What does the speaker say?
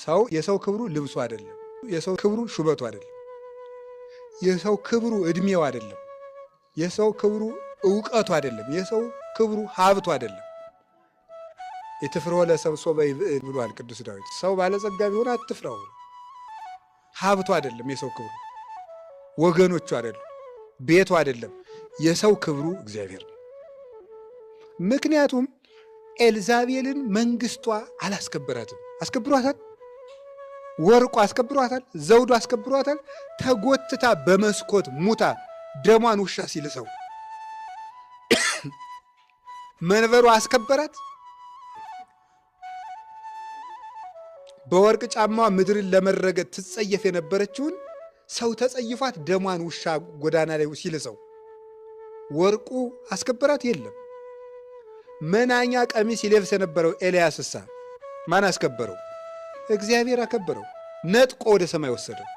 ሰው የሰው ክብሩ ልብሱ አይደለም። የሰው ክብሩ ሹመቱ አይደለም። የሰው ክብሩ እድሜው አይደለም። የሰው ክብሩ ዕውቀቱ አይደለም። የሰው ክብሩ ሀብቱ አይደለም። ኢትፍርሆ ለሰብእ ይብዕል ብሏል ቅዱስ ዳዊት። ሰው ባለጸጋ ቢሆን አትፍራው። ሀብቱ አይደለም የሰው ክብሩ፣ ወገኖቹ አይደለም፣ ቤቱ አይደለም። የሰው ክብሩ እግዚአብሔር ነው። ምክንያቱም ኤልዛቤልን መንግስቷ አላስከበራትም። አስከብሯታል። ወርቁ አስከብሯታል። ዘውዱ አስከብሯታል። ተጎትታ በመስኮት ሙታ ደሟን ውሻ ሲልሰው መንበሩ አስከበራት። በወርቅ ጫማዋ ምድርን ለመረገጥ ትጸየፍ የነበረችውን ሰው ተጸይፏት ደሟን ውሻ ጎዳና ላይ ሲልሰው ወርቁ አስከበራት? የለም። መናኛ ቀሚስ ይለብስ የነበረው ኤልያስሳ ማን አስከበረው? እግዚአብሔር አከበረው። ነጥቆ ወደ ሰማይ ወሰደው።